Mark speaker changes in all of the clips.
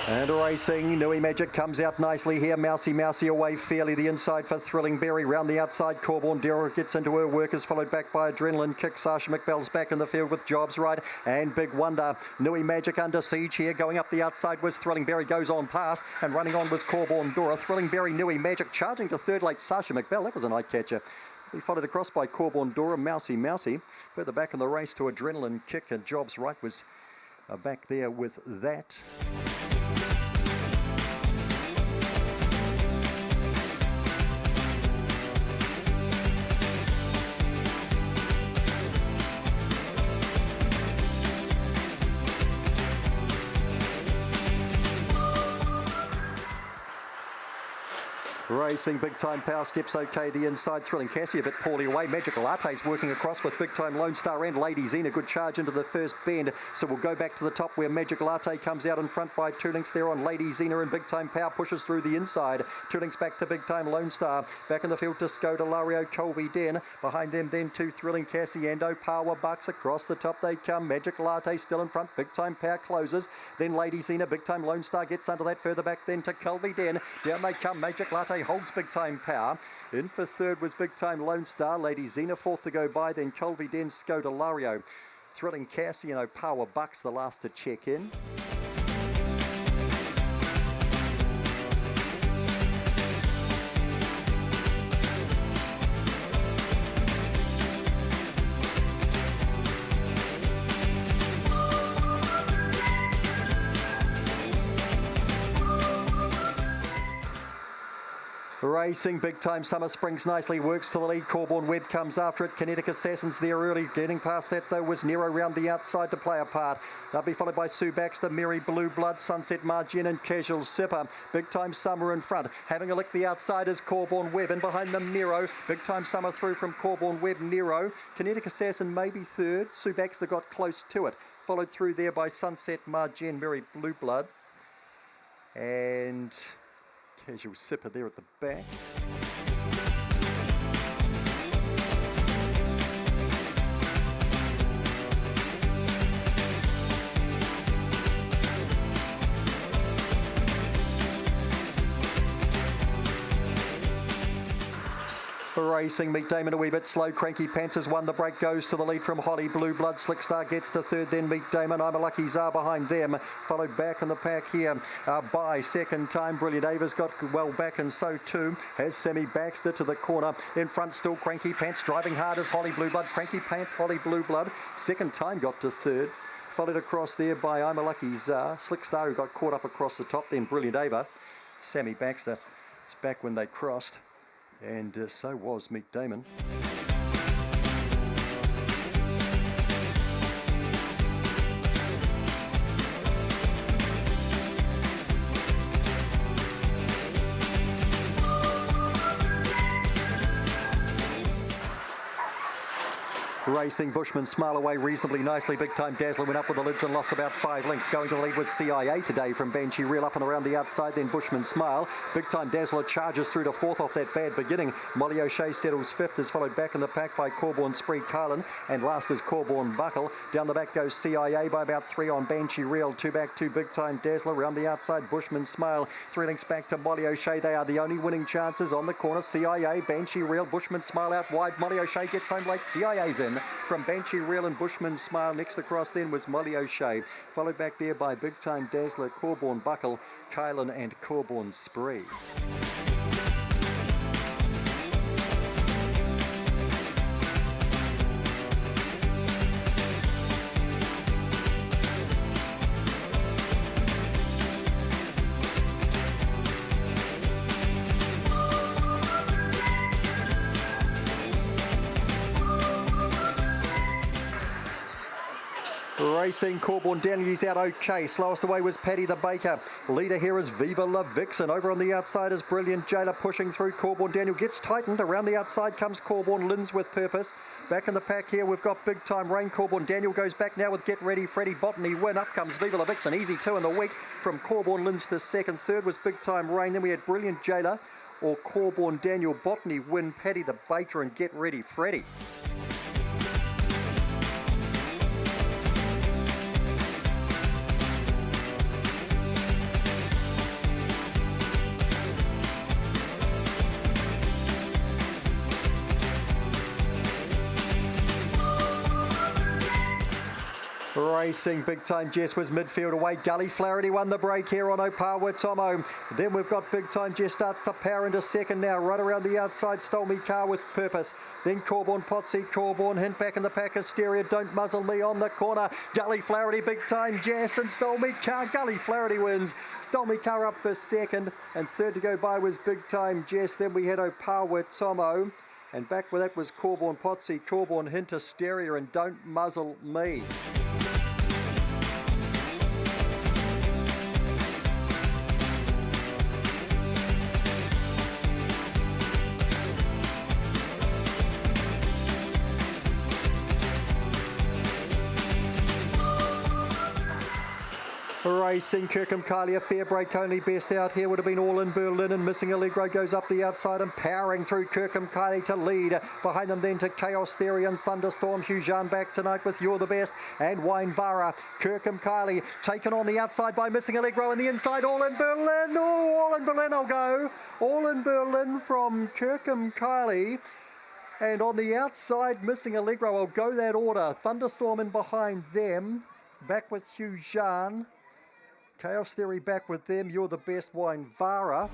Speaker 1: And racing, Nui Magic comes out nicely here. Mousy away fairly. The inside for Thrilling Berry. Round the outside, Corborn Daryl gets into her workers, followed back by Adrenaline Kick. Sasha McBell's back in the field with Jobs Right. And Big Wonder. Nui Magic under siege here. Going up the outside was Thrilling Berry, goes on past. And running on was Corborn Dora. Thrilling Berry, Nui Magic charging to third late. Sasha McBell, that was a night catcher. He followed across by Corborn Dora. Mousy. Further back in the race to Adrenaline Kick. And Jobs Right was back there with that. Racing, Big Time Power steps okay the inside. Thrilling Cassie a bit poorly away. Magical Arte's working across with Big Time Lone Star and Lady Zena. Good charge into the first bend. So we'll go back to the top where Magical Arte comes out in front by Two Links there on Lady Zena, and Big Time Power pushes through the inside. Two Links back to Big Time Lone Star. Back in the field to Skoda Lario, Colby Den. Behind them then to Thrilling Cassie and Power Bucks. Across the top they come. Magical Arte still in front. Big Time Power closes. Then Lady Zena. Big Time Lone Star gets under that. Further back then to Colby Den. Down they come. Magical Arte holds Big Time Power. In for third was Big Time Lone Star. Lady Zena fourth to go by. Then Colby Den, Skoda Lario. Thrilling Cassie and Power Bucks the last to check in. Racing, Big Time Summer Springs nicely works to the lead. Corborn Webb comes after it. Kinetic Assassins there early. Getting past that though was Nero round the outside to play a part. They'll be followed by Sue Baxter, Mary Blue Blood, Sunset Margin and Casual Sipper. Big Time Summer in front. Having a lick the outside is Corborn Webb, and behind them Nero. Big Time Summer through from Corborn Webb, Nero. Kinetic Assassin maybe third. Sue Baxter got close to it. Followed through there by Sunset Margin, Mary Blue Blood. And Casual Sipper there at the back. Racing, Meet Damon a wee bit slow. Cranky Pants has won the break, goes to the lead from Holly Blue Blood. Slick Star gets to third, then Meet Damon. I'm a Lucky Czar behind them. Followed back in the pack here by second time. Brilliant Ava's got well back, and so too has Sammy Baxter to the corner. In front still Cranky Pants, driving hard as Holly Blue Blood. Cranky Pants, Holly Blue Blood. Second time got to third. Followed across there by I'm a Lucky Czar. Slick Star who got caught up across the top, then Brilliant Ava. Sammy Baxter was back when they crossed. And so was Meet Damon. Racing, Bushman Smile away reasonably nicely. Big Time Dazzler went up with the lids and lost about 5 lengths. Going to the lead with CIA today from Banshee Reel up and around the outside. Then Bushman Smile. Big Time Dazzler charges through to fourth off that bad beginning. Molly O'Shea settles fifth, is followed back in the pack by Corborn Spree Carlin. And last is Corborn Buckle. Down the back goes CIA by about 3 on Banshee Reel. 2 back to Big Time Dazzler. Round the outside, Bushman Smile. 3 lengths back to Molly O'Shea. They are the only winning chances on the corner. CIA, Banshee Reel, Bushman Smile out wide. Molly O'Shea gets home late. CIA's in from Banshee Reel and Bushman Smile. Next across then was Molly O'Shea, followed back there by Big Time Dazzler, Corborn Buckle, Kylan and Corborn Spree. Racing, Corborn Daniels out okay. Slowest away was Paddy the Baker. Leader here is Viva La Vixen. Over on the outside is Brilliant Jailer pushing through. Corborn Daniel gets tightened. Around the outside comes Corborn Lins with Purpose. Back in the pack here we've got Big Time Rain. Corborn Daniel goes back now with Get Ready Freddy Botany win. Up comes Viva La Vixen. Easy 2 in the week from Corborn Lins to second. Third was Big Time Rain. Then we had Brilliant Jailer or Corborn Daniel Botany win. Paddy the Baker and Get Ready Freddy. Racing Big Time Jess was midfield away. Gully Flaherty won the break here on Opawa Tomo. Then we've got Big Time Jess starts to power into second now. Right around the outside, Stole Me Car with purpose. Then Corborn Potsy, Corborn Hint back in the pack. Hysteria, Don't Muzzle Me on the corner. Gully Flaherty, Big Time Jess and Stole Me Car. Gully Flaherty wins. Stole Me Car up for second. And third to go by was Big Time Jess. Then we had Opawa Tomo. And back with that was Corborn Potsy, Corborn Hint, Hysteria and Don't Muzzle Me. Racing Kirkham Kylie, a fair break only. Best out here would have been All in Berlin, and Missing Allegro goes up the outside and powering through Kirkham Kylie to lead. Behind them then to Chaos Theory and Thunderstorm. Hujan back tonight with You're the Best and Wine Vara. Kirkham Kylie taken on the outside by Missing Allegro, and the inside All in Berlin. Oh, All in Berlin will go. All in Berlin from Kirkham Kylie. And on the outside, Missing Allegro will go that order. Thunderstorm in behind them. Back with Hujan. Chaos Theory back with them. You're the Best, Wine Vara.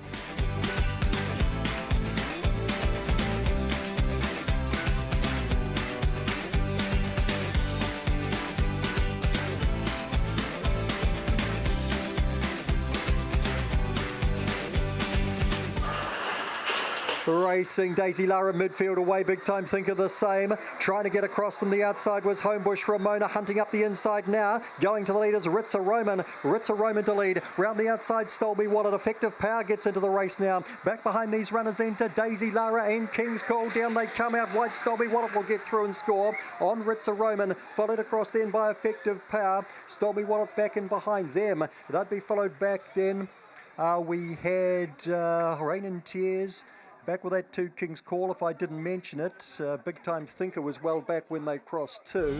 Speaker 1: Racing Daisy Lara midfield away. Big Time Thinker the same. Trying to get across from the outside was Homebush Ramona, hunting up the inside now. Going to the leaders, Ritza Roman. Ritza Roman to lead. Round the outside, Stole Me Wallet. Effective Power gets into the race now. Back behind these runners then to Daisy Lara and King's Call. Down they come out wide. Stole Me Wallet will get through and score on Ritza Roman. Followed across then by Effective Power. Stole Me Wallet back in behind them. That'd be followed back then. We had Rain and Tears. Back with that too, King's Call, if I didn't mention it. Big Time Thinker was well back when they crossed too.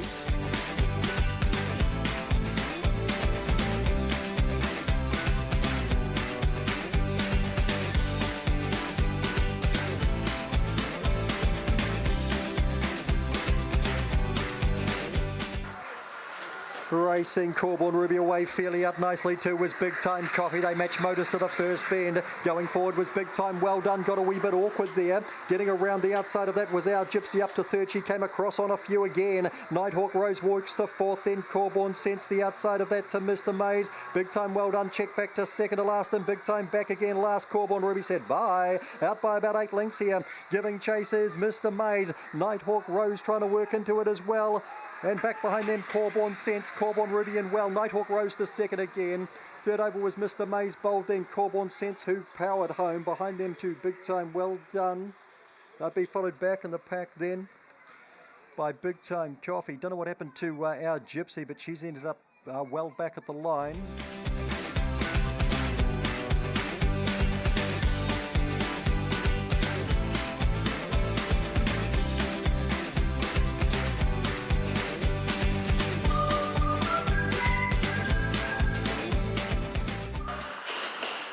Speaker 1: Racing Corborn Ruby away fairly out nicely too was Big Time Coffee. They matched Modus to the first bend. Going forward was Big Time Well Done. Got a wee bit awkward there. Getting around the outside of that was our Gypsy up to third. She came across on a few again. Nighthawk Rose works the fourth. Then Corborn Sense the outside of that to Mr. Maze. Big Time Well Done check back to second to last, and Big Time back again last. Corborn Ruby said bye. Out by about 8 lengths here. Giving chase is Mr. Maze. Nighthawk Rose trying to work into it as well. And back behind them, Corborn Sense, Corborn Ruby and Well. Nighthawk Rose to second again. Third over was Mr. Maze Bold, then Corborn Sense, who powered home. Behind them two, Big Time Well Done. They'll be followed back in the pack then by Big Time Coffee. Don't know what happened to our Gypsy, but she's ended up well back at the line.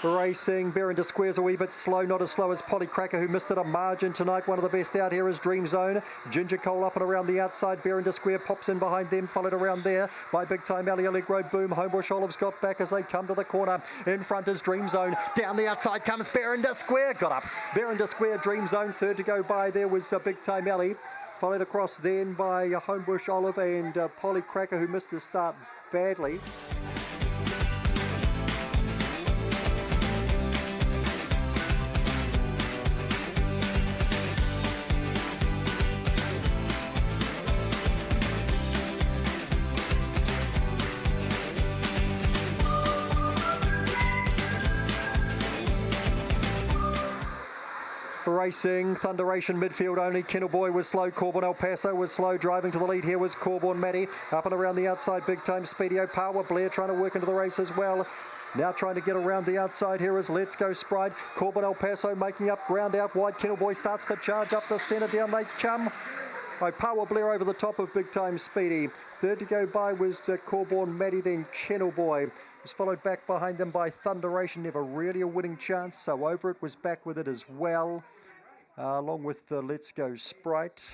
Speaker 1: Racing, Berenda Square's a wee bit slow, not as slow as Polly Cracker, who missed it a margin tonight. One of the best out here is Dream Zone. Ginger Cole up and around the outside. Berenda Square pops in behind them, followed around there by Big Time Ali Allegro. Boom, Homebush Olives got back as they come to the corner. In front is Dream Zone. Down the outside comes Berenda Square. Got up. Berenda Square, Dream Zone. Third to go by there was Big Time Ali. Followed across then by Homebush Olive and Polly Cracker, who missed the start badly. Racing, Thunderation midfield only. Kennel Boy was slow. Corborn El Paso was slow. Driving to the lead here was Corborn Matty. Up and around the outside, Big Time Speedio. Power Blair trying to work into the race as well. Now trying to get around the outside here is Let's Go Sprite. Corborn El Paso making up ground out wide. Kennel Boy starts to charge up the centre. Down they come. Power Blair over the top of Big Time Speedy. Third to go by was Corborn Matty, then Kennel Boy. Was followed back behind them by Thunderation. Never really a winning chance, so Over It was back with it as well. Along with the Let's Go Sprite.